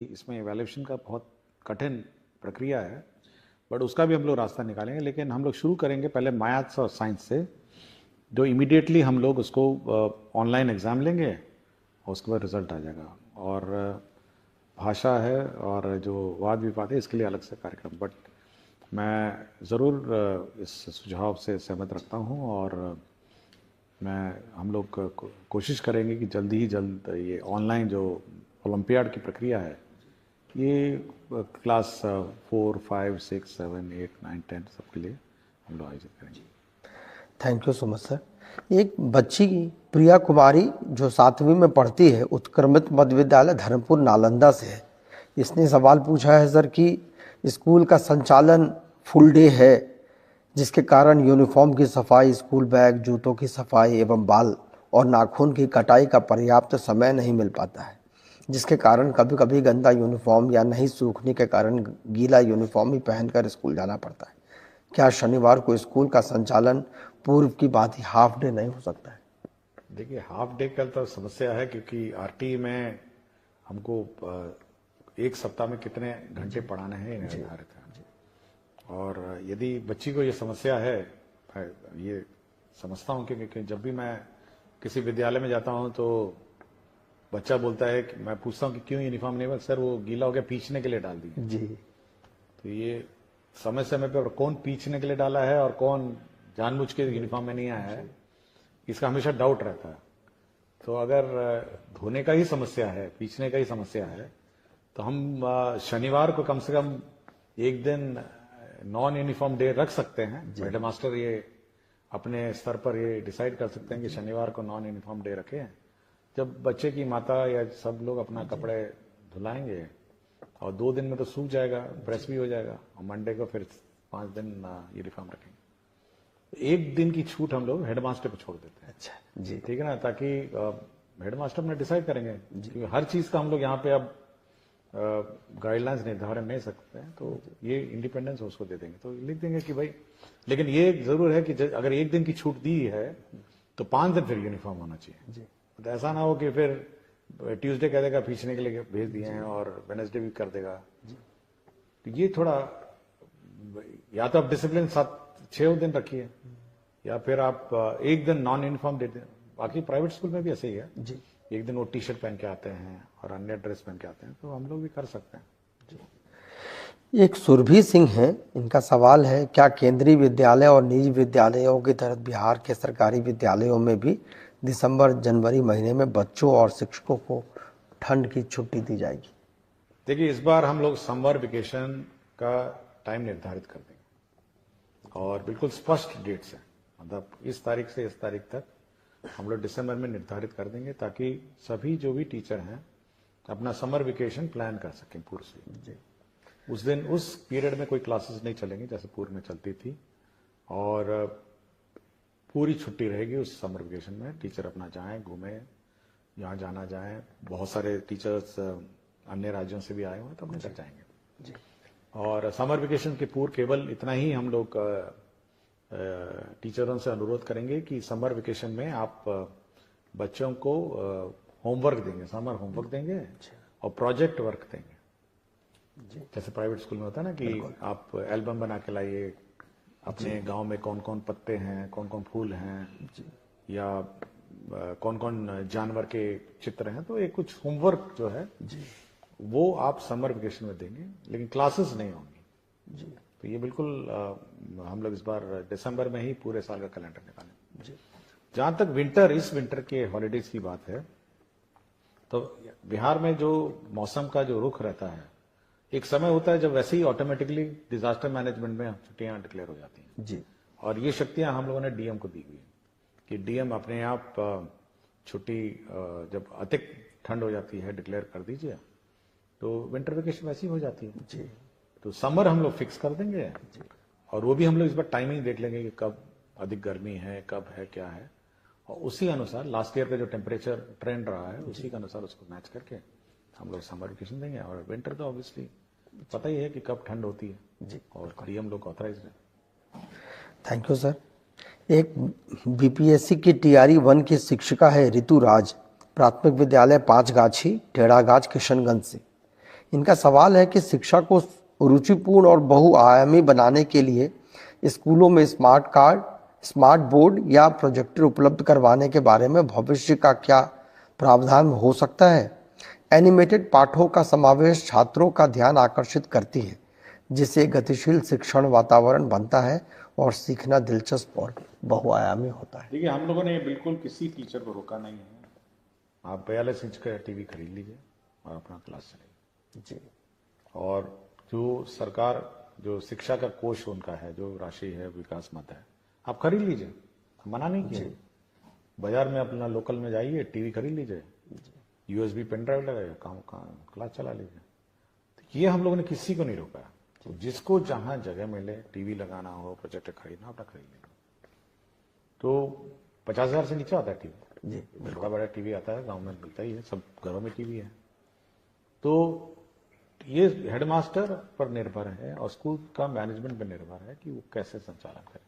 इसमें इवैल्यूएशन का बहुत कठिन प्रक्रिया है, बट उसका भी हम लोग रास्ता निकालेंगे। लेकिन हम लोग शुरू करेंगे पहले मैथ्स और साइंस से, जो इमीडिएटली हम लोग उसको ऑनलाइन एग्ज़ाम लेंगे और उसके बाद रिजल्ट आ जाएगा। और भाषा है और जो वाद विवाद है इसके लिए अलग से कार्यक्रम, बट मैं ज़रूर इस सुझाव से सहमत रखता हूँ और हम लोग कोशिश करेंगे कि जल्दी ही जल्द ये ऑनलाइन जो ओलंपियाड की प्रक्रिया है ये क्लास 4, 5, 6, 7, 8, 9, 10 सबके लिए हम लोग आयोजित करेंगे। Thank you so much sir. एक बच्ची प्रिया कुमारी जो 7वीं में पढ़ती है, उत्क्रमित मध्य विद्यालय धर्मपुर नालंदा से है। इसने सवाल पूछा है सर कि स्कूल का संचालन फुल डे है, जिसके कारण यूनिफॉर्म की सफाई, स्कूल बैग, जूतों की सफाई एवं बाल और नाखून की कटाई का पर्याप्त समय नहीं मिल पाता है, जिसके कारण कभी कभी गंदा यूनिफॉर्म या नहीं सूखने के कारण गीला यूनिफॉर्म ही पहनकर स्कूल जाना पड़ता है। क्या शनिवार को स्कूल का संचालन पूर्व की बात ही हाफ डे नहीं हो सकता है? देखिए, हाफ डे का तो समस्या है क्योंकि आरटी में हमको एक सप्ताह में कितने घंटे पढ़ाने हैं ये निर्धारित है। और यदि बच्ची को ये समस्या है, ये समझता हूँ क्योंकि जब भी मैं किसी विद्यालय में जाता हूँ तो बच्चा बोलता है कि मैं पूछता हूँ कि क्यों यूनिफॉर्म नहीं बना, सर वो गीला हो गया, पीछने के लिए डाल दिया जी। तो ये समय समय पे कौन पीछने के लिए डाला है और कौन जानबूझ के यूनिफॉर्म में नहीं आया है, इसका हमेशा डाउट रहता है। तो अगर धोने का ही समस्या है, पीछने का ही समस्या है, तो हम शनिवार को कम से कम एक दिन नॉन यूनिफॉर्म डे रख सकते हैं। हेडमास्टर ये अपने स्तर पर ये डिसाइड कर सकते हैं कि शनिवार को नॉन यूनिफॉर्म डे रखें, जब बच्चे की माता या सब लोग अपना कपड़े धुलाएंगे और 2 दिन में तो सूख जाएगा, प्रेस भी हो जाएगा, और मंडे को फिर 5 दिन यूनिफॉर्म रखेंगे। एक दिन की छूट हम लोग हेडमास्टर पे छोड़ देते हैं। अच्छा जी, ठीक है ना, ताकि हेडमास्टर में डिसाइड करेंगे, क्योंकि हर चीज का हम लोग यहाँ पे अब गाइडलाइंस निर्धारण नहीं सकते हैं, तो ये इंडिपेंडेंस उसको दे देंगे, तो लिख देंगे कि भाई, लेकिन ये जरूर है कि अगर एक दिन की छूट दी है तो 5 दिन फिर यूनिफॉर्म होना चाहिए जी। तो ऐसा ना हो कि फिर ट्यूसडे कह देगा पीछने के लिए भेज दिए हैं और वेडनेसडे भी कर देगा। तो ये थोड़ा, या तो आप डिसिप्लिन 7-6 दिन रखिए या फिर आप एक दिन नॉन यूनिफॉर्म दे दें। बाकी प्राइवेट स्कूल में भी ऐसे ही है जी, एक दिन वो टी शर्ट पहन के आते हैं और अन्य ड्रेस पहन के आते हैं, तो हम लोग भी कर सकते हैं जी। एक सुरभि सिंह है, इनका सवाल है, क्या केंद्रीय विद्यालय और निजी विद्यालयों की तरह बिहार के सरकारी विद्यालयों में भी दिसंबर जनवरी महीने में बच्चों और शिक्षकों को ठंड की छुट्टी दी जाएगी? देखिए, इस बार हम लोग समर वेकेशन का टाइम निर्धारित कर देंगे और बिल्कुल स्पष्ट डेट से, मतलब इस तारीख से इस तारीख तक हम लोग दिसंबर में निर्धारित कर देंगे, ताकि सभी जो भी टीचर हैं अपना समर वेकेशन प्लान कर सकें पूर्व से। उस दिन उस पीरियड में कोई क्लासेस नहीं चलेंगी जैसे पूर्व में चलती थी, और पूरी छुट्टी रहेगी उस समर वेकेशन में। टीचर अपना जाएं, घूमें, यहाँ जाना जाएं। बहुत सारे टीचर्स अन्य राज्यों से भी आए हुए हैं, तो अपने घर जाएंगे। और समर वेकेशन के पूर्व केवल इतना ही हम लोग टीचरों से अनुरोध करेंगे कि समर वेकेशन में आप बच्चों को होमवर्क देंगे, समर होमवर्क देंगे और प्रोजेक्ट वर्क देंगे। जैसे प्राइवेट स्कूल में होता है ना कि आप एल्बम बना के लाइए, अपने गांव में कौन कौन पत्ते हैं, कौन कौन फूल हैं, या कौन कौन जानवर के चित्र हैं, तो एक कुछ होमवर्क जो है वो आप समर वेकेशन में देंगे, लेकिन क्लासेस नहीं होंगी जी। तो ये बिल्कुल हम लोग इस बार दिसंबर में ही पूरे साल का कैलेंडर निकालें। जहां तक इस विंटर के हॉलीडेज की बात है, तो बिहार में जो मौसम का जो रुख रहता है, एक समय होता है जब वैसे ही ऑटोमेटिकली डिजास्टर मैनेजमेंट में छुट्टियां डिक्लेयर हो जाती हैं जी। और ये शक्तियां हम लोगों ने डीएम को दी हुई है कि डीएम अपने आप छुट्टी जब अधिक ठंड हो जाती है डिक्लेयर कर दीजिए, तो विंटर वेकेशन वैसी हो जाती है जी। तो समर हम लोग फिक्स कर देंगे और वो भी हम लोग इस बार टाइमिंग देख लेंगे कि कब अधिक गर्मी है, कब है, क्या है, और उसी अनुसार लास्ट ईयर का जो टेम्परेचर ट्रेंड रहा है उसी के अनुसार उसको मैच करके हम लोग समर वेकेशन देंगे। और विंटर तो ऑब्वियसली पता ही है कि कब ठंड होती है जी, और डीएम लोग ऑथराइज है। Thank you sir. एक बीपीएससी की टीआरई 1 की शिक्षिका है ऋतु राज, प्राथमिक विद्यालय 5 गाछी टेढ़ागाछ किशनगंज से। इनका सवाल है कि शिक्षा को रुचिपूर्ण और बहुआयामी बनाने के लिए स्कूलों में स्मार्ट कार्ड, स्मार्ट बोर्ड या प्रोजेक्टर उपलब्ध करवाने के बारे में भविष्य का क्या प्रावधान हो सकता है। एनिमेटेड पाठों का समावेश छात्रों का ध्यान आकर्षित करती है, जिससे गतिशील शिक्षण वातावरण बनता है और सीखना दिलचस्प और बहुआयामी होता है। देखिए, हम लोगों ने बिल्कुल किसी टीचर को रोका नहीं है। आप 42 इंच का टीवी खरीद लीजिए और अपना क्लास चलाइए जी। और जो सरकार जो शिक्षा का कोष उनका है, जो राशि है विकास मत है, आप खरीद लीजिए, मना नहीं किया। बाजार में अपना लोकल में जाइए, टीवी खरीद लीजिए, यूएसबी पेन ड्राइव लगाइए, काम क्लास चला लीजिए। तो ये हम लोगों ने किसी को नहीं रोका। तो जिसको जहां जगह मिले, टीवी लगाना हो, प्रोजेक्टर खरीदना, अपना खरीद लेना। तो 50,000 से नीचे आता है टीवी जी। बड़ा बड़ा टीवी आता है, गांव में मिलता ही है, सब घरों में टीवी है। तो ये हेडमास्टर पर निर्भर है और स्कूल का मैनेजमेंट पर निर्भर है कि वो कैसे संचालन करे।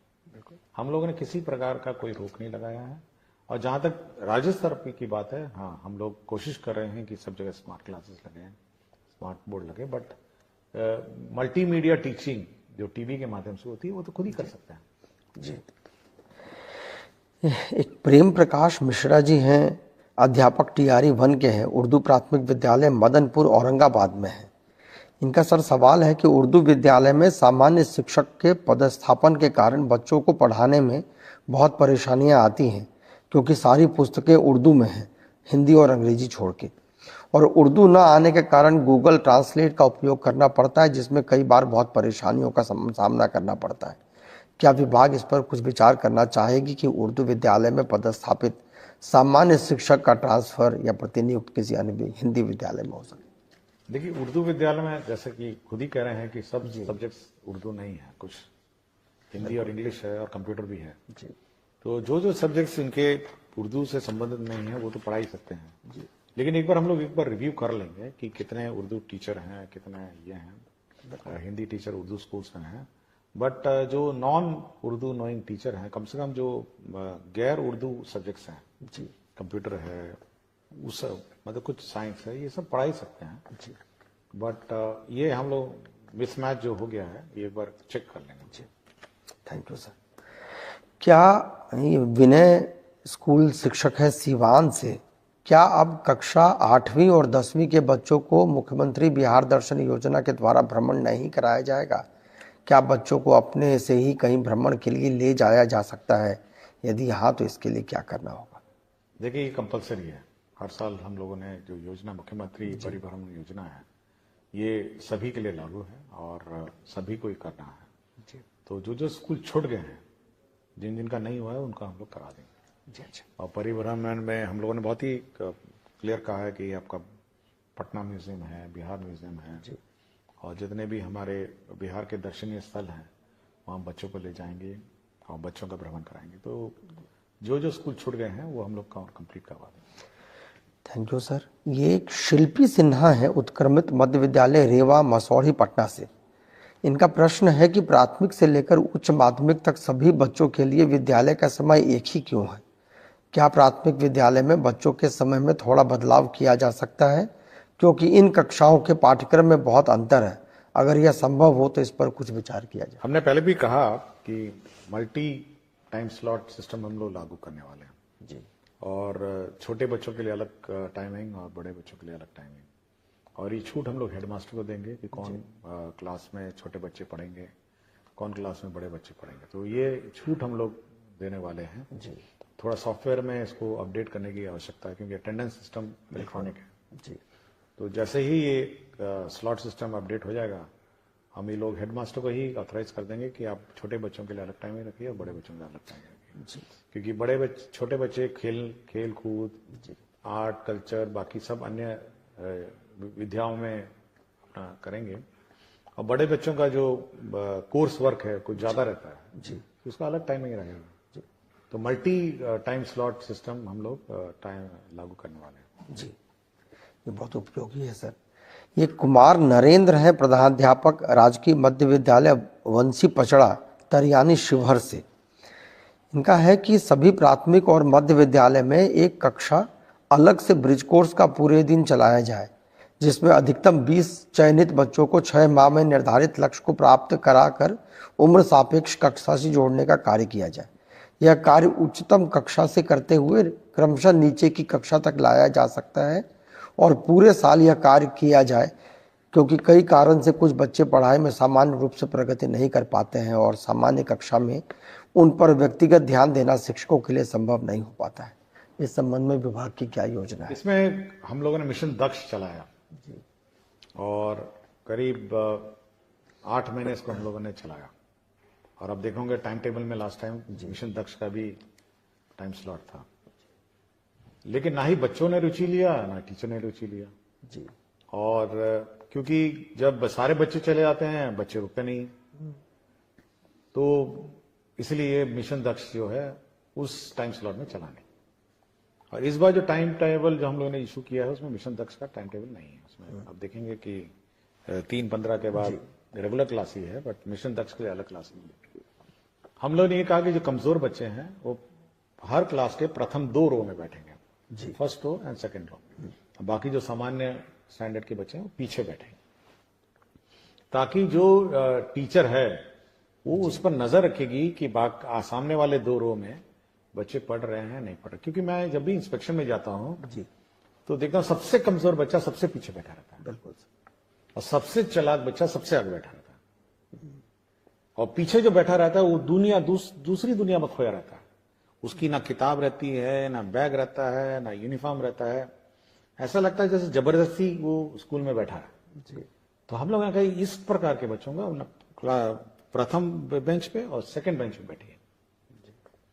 हम लोगों ने किसी प्रकार का कोई रोक नहीं लगाया है। और जहां तक राज्य स्तर की बात है, हाँ, हम लोग कोशिश कर रहे हैं कि सब जगह स्मार्ट क्लासेस लगे, स्मार्ट बोर्ड लगे, बट मल्टीमीडिया टीचिंग जो टीवी के माध्यम से होती है वो तो खुद ही कर सकते हैं। जी। एक प्रेम प्रकाश मिश्रा जी हैं, अध्यापक टीआरई 1 के हैं, उर्दू प्राथमिक विद्यालय मदनपुर औरंगाबाद में है। इनका सर सवाल है कि उर्दू विद्यालय में सामान्य शिक्षक के पदस्थापन के कारण बच्चों को पढ़ाने में बहुत परेशानियां आती हैं, क्योंकि सारी पुस्तकें उर्दू में हैं, हिंदी और अंग्रेजी छोड़ के, और उर्दू न आने के कारण गूगल ट्रांसलेट का उपयोग करना पड़ता है, जिसमें कई बार बहुत परेशानियों का सामना करना पड़ता है। क्या विभाग इस पर कुछ विचार करना चाहेगी कि उर्दू विद्यालय में पदस्थापित सामान्य शिक्षक का ट्रांसफर या प्रतिनियुक्त किसी अन्य हिंदी विद्यालय में हो सके? देखिए, उर्दू विद्यालय में जैसे कि खुद ही कह रहे हैं कि सब सब्जेक्ट्स उर्दू नहीं है, कुछ हिंदी और इंग्लिश है और कंप्यूटर भी है जी। तो जो सब्जेक्ट्स इनके उर्दू से संबंधित नहीं है वो तो पढ़ा ही सकते हैं जी। लेकिन एक बार रिव्यू कर लेंगे कि कितने उर्दू टीचर हैं, कितने ये हैं, हिंदी टीचर उर्दू स्कूल्स में हैं, बट जो नॉन उर्दू नोइंग टीचर हैं, कम से कम जो गैर उर्दू सब्जेक्ट्स हैं जी, कंप्यूटर है, उस मतलब कुछ साइंस है, ये सब पढ़ा ही सकते हैं जी। बट ये हम लोग मिसमैच जो हो गया है ये एक बार चेक कर लेंगे जी। Thank you sir. क्या ये विनय स्कूल शिक्षक है सीवान से, क्या अब कक्षा 8वीं और 10वीं के बच्चों को मुख्यमंत्री बिहार दर्शन योजना के द्वारा भ्रमण नहीं कराया जाएगा? क्या बच्चों को अपने से ही कहीं भ्रमण के लिए ले जाया जा सकता है? यदि हाँ, तो इसके लिए क्या करना होगा? देखिए, ये कंपलसरी है। हर साल हम लोगों ने जो योजना मुख्यमंत्री परिभ्रमण योजना है ये सभी के लिए लागू है और सभी को ही करना है जी। तो जो स्कूल छूट गए हैं, जिनका नहीं हुआ है, उनका हम लोग करा देंगे जी। अच्छा। और परिभ्रमण में हम लोगों ने बहुत ही क्लियर कहा है कि आपका पटना म्यूजियम है, बिहार म्यूजियम है जी, और जितने भी हमारे बिहार के दर्शनीय स्थल हैं वहाँ बच्चों को ले जाएंगे और बच्चों का भ्रमण कराएंगे। तो जो स्कूल छूट गए हैं वो हम लोग कंप्लीट करवा देंगे। Thank you sir. ये एक शिल्पी सिन्हा है, उत्क्रमित मध्य विद्यालय रेवा मसौढ़ी पटना से। इनका प्रश्न है कि प्राथमिक से लेकर उच्च माध्यमिक तक सभी बच्चों के लिए विद्यालय का समय एक ही क्यों है? क्या प्राथमिक विद्यालय में बच्चों के समय में थोड़ा बदलाव किया जा सकता है, क्योंकि इन कक्षाओं के पाठ्यक्रम में बहुत अंतर है? अगर यह संभव हो तो इस पर कुछ विचार किया जाए। हमने पहले भी कहा कि मल्टी टाइम स्लॉट सिस्टम हम लोग लागू करने वाले हैं जी, और छोटे बच्चों के लिए अलग टाइमिंग और बड़े बच्चों के लिए अलग टाइमिंग, और ये छूट हम लोग हेडमास्टर को देंगे कि कौन क्लास में छोटे बच्चे पढ़ेंगे, कौन क्लास में बड़े बच्चे पढ़ेंगे। तो ये छूट हम लोग देने वाले हैं जी। थोड़ा सॉफ्टवेयर में इसको अपडेट करने की आवश्यकता है क्योंकि अटेंडेंस सिस्टम इलेक्ट्रॉनिक है जी। तो जैसे ही ये स्लॉट सिस्टम अपडेट हो जाएगा, हम ये लोग हेडमास्टर को ही ऑथराइज कर देंगे कि आप छोटे बच्चों के लिए अलग टाइमिंग रखिए और बड़े बच्चों के लिए अलग टाइमिंग रखिए, क्योंकि छोटे बच्चे खेल कूद, आर्ट, कल्चर, बाकी सब अन्य विद्याओं में अपना करेंगे, और बड़े बच्चों का जो कोर्स वर्क है कुछ ज्यादा रहता है जी, उसका अलग टाइमिंग रहेगा जी। तो मल्टी टाइम स्लॉट सिस्टम हम लोग टाइम लागू करने वाले हैं जी। ये बहुत उपयोगी है सर। ये कुमार नरेंद्र है, प्रधानाध्यापक राजकीय मध्य विद्यालय वंशी पचड़ा तरियानी शिवहर से। इनका है कि सभी प्राथमिक और मध्य विद्यालय में एक कक्षा अलग से ब्रिज कोर्स का पूरे दिन चलाया जाए, जिसमें अधिकतम 20 चयनित बच्चों को 6 माह में निर्धारित लक्ष्य को प्राप्त कराकर उम्र सापेक्ष कक्षा से जोड़ने का कार्य किया जाए। यह कार्य उच्चतम कक्षा से करते हुए क्रमशः नीचे की कक्षा तक लाया जा सकता है और पूरे साल यह कार्य किया जाए, क्योंकि कई कारण से कुछ बच्चे पढ़ाई में सामान्य रूप से प्रगति नहीं कर पाते हैं और सामान्य कक्षा में उन पर व्यक्तिगत ध्यान देना शिक्षकों के लिए संभव नहीं हो पाता है। इस संबंध में विभाग की क्या योजना है? इसमें हम लोगों ने मिशन दक्ष चलाया और करीब 8 महीने इसको हम लोगों ने चलाया और अब देखोगे टाइम टेबल में लास्ट टाइम मिशन दक्ष का भी टाइम स्लॉट था, लेकिन ना ही बच्चों ने रुचि लिया ना टीचर ने रुचि लिया जी। और क्योंकि जब सारे बच्चे चले जाते हैं बच्चे रुकते नहीं, तो इसलिए मिशन दक्ष जो है उस टाइम स्लॉट में चलाने। और इस बार जो टाइम टेबल जो हम लोगों ने इशू किया है उसमें मिशन दक्ष का टाइम टेबल नहीं है। उसमें अब देखेंगे कि 3-15 के बाद रेगुलर क्लास ही है, बट मिशन दक्ष के लिए अलग क्लास नहीं है। हम लोगों ने ये कहा कि जो कमजोर बच्चे हैं वो हर क्लास के प्रथम 2 रो में बैठेंगे, first row and second row. बाकी जो सामान्य स्टैंडर्ड के बच्चे हैं वो पीछे बैठेंगे, ताकि जो टीचर है वो उस पर नजर रखेगी कि सामने वाले 2 रो में बच्चे पढ़ रहे हैं नहीं पढ़ रहे। क्योंकि मैं जब भी इंस्पेक्शन में जाता हूं जी तो देखता हूं सबसे कमजोर बच्चा सबसे पीछे बैठा रहता है, बिल्कुल, और सबसे चालाक बच्चा सबसे आगे बैठा रहता है, और पीछे जो बैठा रहता है वो दूसरी दुनिया में खोया रहता है। उसकी ना किताब रहती है, ना बैग रहता है, ना यूनिफॉर्म रहता है। ऐसा लगता है जैसे जबरदस्ती वो स्कूल में बैठा है जी। तो हम लोग ने कहा इस प्रकार के बच्चों का प्रथम बेंच पे और सेकंड बेंच पे बैठिए।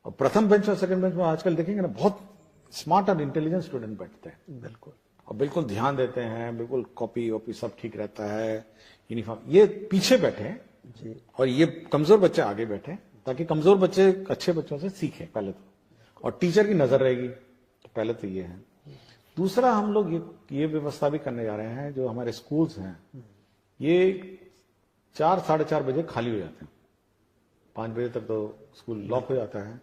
और प्रथम बेंच और सेकंड बेंच में आजकल देखेंगे ना बहुत स्मार्ट और इंटेलिजेंट स्टूडेंट बैठते हैं, बिल्कुल, और बिल्कुल ध्यान देते हैं, बिल्कुल कॉपी वॉपी सब ठीक रहता है, यूनिफॉर्म। ये पीछे बैठे जी। और ये कमजोर बच्चे आगे बैठे, ताकि कमजोर बच्चे अच्छे बच्चों से सीखे पहले तो, और टीचर की नजर रहेगी। तो पहले तो ये है। दूसरा हम लोग ये व्यवस्था भी करने जा रहे हैं, जो हमारे स्कूल्स हैं ये 4-4:30 बजे खाली हो जाते हैं, 5 बजे तक तो स्कूल लॉक हो जाता है।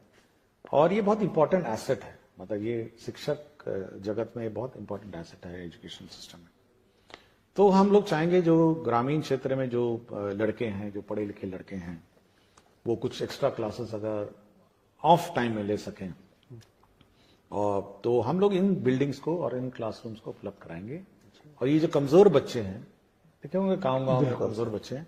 और ये बहुत इंपॉर्टेंट एसेट है, मतलब ये शिक्षक जगत में बहुत इंपॉर्टेंट एसेट है एजुकेशन सिस्टम में। तो हम लोग चाहेंगे जो ग्रामीण क्षेत्र में जो लड़के हैं, जो पढ़े लिखे लड़के हैं, वो कुछ एक्स्ट्रा क्लासेस अगर ऑफ टाइम में ले सकें, और तो हम लोग इन बिल्डिंग्स को और इन क्लासरूम्स को उपलब्ध कराएंगे। और ये जो कमजोर बच्चे हैं, देखे होंगे गाँव में कमजोर बच्चे हैं,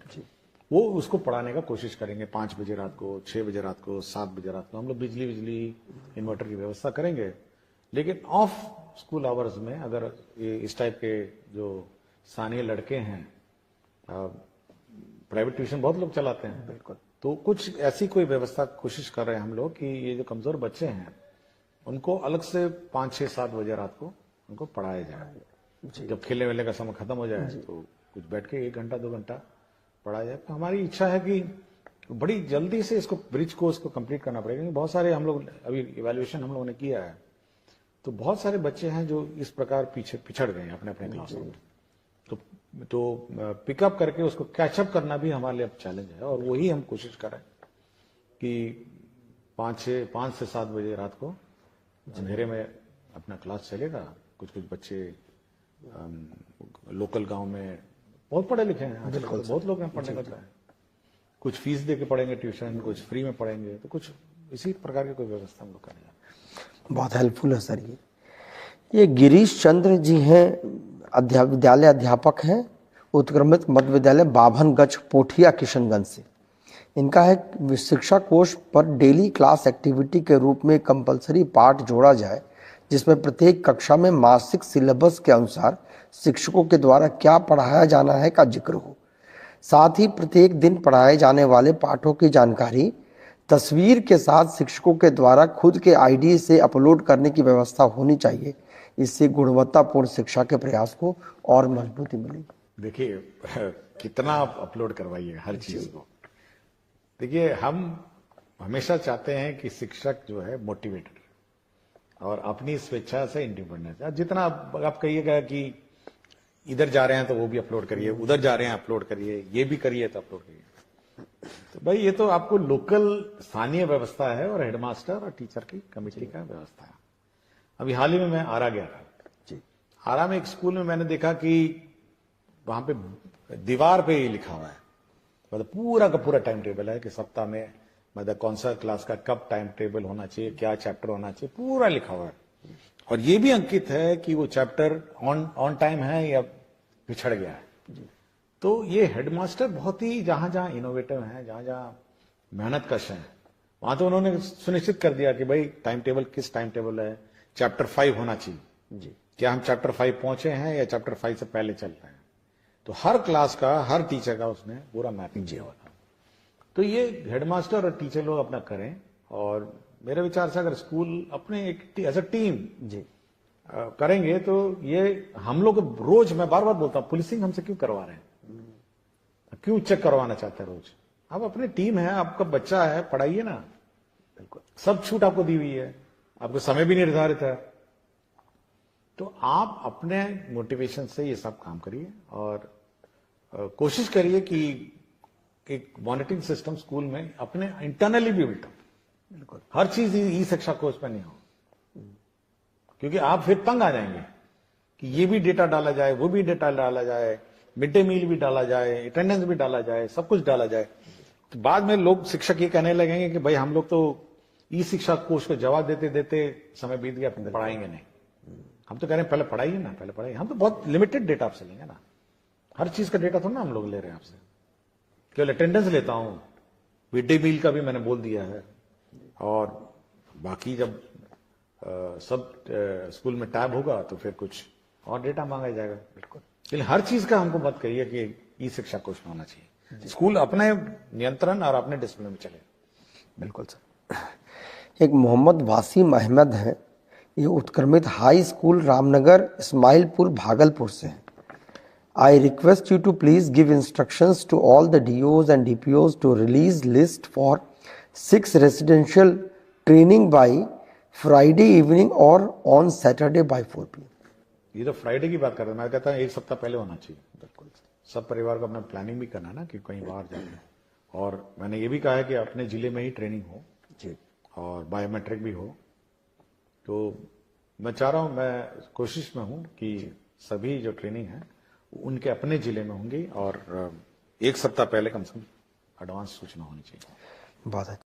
वो उसको पढ़ाने का कोशिश करेंगे। 5 बजे रात को, 6 बजे रात को, 7 बजे रात को हम लोग बिजली इन्वर्टर की व्यवस्था करेंगे। लेकिन ऑफ स्कूल आवर्स में अगर ये इस टाइप के जो स्थानीय लड़के हैं, प्राइवेट ट्यूशन बहुत लोग चलाते हैं, बिल्कुल, तो कुछ ऐसी कोई व्यवस्था कोशिश कर रहे हैं हम लोग कि ये जो कमजोर बच्चे हैं उनको अलग से 5, 6, 7 बजे रात को उनको पढ़ाया जाए। जब खेलने वेलने का समय खत्म हो जाए तो कुछ बैठ के 1 घंटा 2 घंटा पढ़ाया जाए। तो हमारी इच्छा है कि बड़ी जल्दी से इसको ब्रिज कोर्स को कंप्लीट करना पड़ेगा, क्योंकि बहुत सारे हम लोग अभी इवैल्यूएशन हम लोगों ने किया है, तो बहुत सारे बच्चे हैं जो इस प्रकार पिछड़ गए हैं अपने अपने क्लास में। तो पिकअप करके उसको कैचअप करना भी हमारे लिए अब चैलेंज है, और वही हम कोशिश कर रहे हैं कि 5 से 7 बजे रात को अंधेरे में अपना क्लास चलेगा। कुछ बच्चे लोकल गांव में बहुत पढ़े लिखे हैं, तो बहुत लोग हैं पढ़ने का, कुछ फीस दे के पढ़ेंगे ट्यूशन, कुछ फ्री में पढ़ेंगे, तो कुछ इसी प्रकार की कोई व्यवस्था हम लोग करेंगे। बहुत हेल्पफुल है सर। ये गिरीश चंद्र जी हैं, विद्यालय अध्यापक हैं, उत्क्रमित मध्य विद्यालय बाभनगंज पोठिया किशनगंज से। इनका है शिक्षा कोष पर डेली क्लास एक्टिविटी के रूप में कंपलसरी पाठ जोड़ा जाए, जिसमें प्रत्येक कक्षा में मासिक सिलेबस के अनुसार शिक्षकों के द्वारा क्या पढ़ाया जाना है का जिक्र हो। साथ ही प्रत्येक दिन पढ़ाए जाने वाले पाठों की जानकारी तस्वीर के साथ शिक्षकों के द्वारा खुद के आईडी से अपलोड करने की व्यवस्था होनी चाहिए। इससे गुणवत्तापूर्ण शिक्षा के प्रयास को और मजबूती मिलेगी। देखिए कितना आप अपलोड करवाइए हर चीज को। देखिए हम हमेशा चाहते हैं कि शिक्षक जो है मोटिवेटेड और अपनी स्वेच्छा से इंडिपेंडेंस। जितना आप कहिएगा कि इधर जा रहे हैं तो वो भी अपलोड करिए, उधर जा रहे हैं अपलोड करिए, ये भी करिए तो अपलोड करिए, तो भाई ये तो आपको लोकल स्थानीय व्यवस्था है और हेडमास्टर और टीचर की कमेटी का व्यवस्था है। अभी हाल ही में मैं आरा गया था जी। आरा में एक स्कूल में मैंने देखा कि वहां पे दीवार पे ही लिखा हुआ है, मतलब पूरा का पूरा टाइम टेबल है कि सप्ताह में मतलब कौन सा क्लास का कब टाइम टेबल होना चाहिए, क्या चैप्टर होना चाहिए, पूरा लिखा हुआ है। और ये भी अंकित है कि वो चैप्टर ऑन टाइम है या पिछड़ गया है। तो ये हेडमास्टर बहुत ही जहां जहां इनोवेटिव है, जहां जहां मेहनत कश है, वहां तो उन्होंने सुनिश्चित कर दिया कि भाई टाइम टेबल किस टाइम टेबल है, चैप्टर 5 होना चाहिए जी, क्या हम चैप्टर 5 पहुंचे हैं या चैप्टर 5 से पहले चल रहे हैं। तो हर क्लास का, हर टीचर का उसने पूरा मैपिंग किया हुआ था। तो ये हेडमास्टर और टीचर लोग अपना करें, और मेरे विचार से अगर स्कूल अपने एक एज अ टीम जी करेंगे तो ये हम लोग रोज, मैं बार बार बोलता हूं, पुलिसिंग हमसे क्यों करवा रहे हैं, क्यों चेक करवाना चाहते हैं रोज। आप अपनी टीम है, आपका बच्चा है, पढ़ाइए ना, बिल्कुल सब छूट आपको दी हुई है, आपको समय भी निर्धारित है। तो आप अपने मोटिवेशन से ये सब काम करिए और कोशिश करिए कि एक मॉनिटरिंग सिस्टम स्कूल में अपने इंटरनली भी बिल्ट हो, बिल्कुल हर चीज ई शिक्षा कोर्स में नहीं हो, क्योंकि आप फिर तंग आ जाएंगे कि ये भी डेटा डाला जाए, वो भी डेटा डाला जाए, मिड डे मील भी डाला जाए, अटेंडेंस भी डाला जाए, सब कुछ डाला जाए। तो बाद में लोग, शिक्षक ये कहने लगेंगे कि भाई हम लोग तो ई शिक्षा कोर्स को जवाब देते देते समय बीत गया, पढ़ाएंगे नहीं। हम तो कह रहे हैं पहले पढ़ाइए ना, पहले पढ़ाइए। हम तो बहुत लिमिटेड डेटा आपसे लेंगे ना, हर चीज का डेटा थोड़ा ना हम लोग ले रहे हैं आपसे, केवल अटेंडेंस लेता हूं, मिड डे मील का भी मैंने बोल दिया है, और बाकी जब सब स्कूल में टैब होगा तो फिर कुछ और डेटा मांगा जाएगा। बिल्कुल, लेकिन हर चीज का हमको मत कहिए कि ई शिक्षा कोर्स में होना चाहिए, स्कूल अपने नियंत्रण और अपने डिसिप्लिन में चले। बिल्कुल सर। एक मोहम्मद वासीम अहमद है, ये उत्क्रमित हाई स्कूल रामनगर इस्माइलपुर भागलपुर से है। I request you to please give instructions to all the DOs and DPOs to release list for 6 residential training by Friday evening or on Saturday by 4 p.m. ये तो फ्राइडे की बात कर रहे हैं, मैं कहता हूँ एक सप्ताह पहले होना चाहिए। बिल्कुल, सब परिवार को अपना प्लानिंग भी करना ना कि कहीं बाहर जाए। और मैंने ये भी कहा है कि अपने जिले में ही ट्रेनिंग हो जी, और बायोमेट्रिक भी हो। तो मैं चाह रहा हूँ, मैं कोशिश में हूँ कि सभी जो ट्रेनिंग है उनके अपने जिले में होंगी, और एक सप्ताह पहले कम से कम एडवांस सूचना होनी चाहिए। बहुत अच्छा।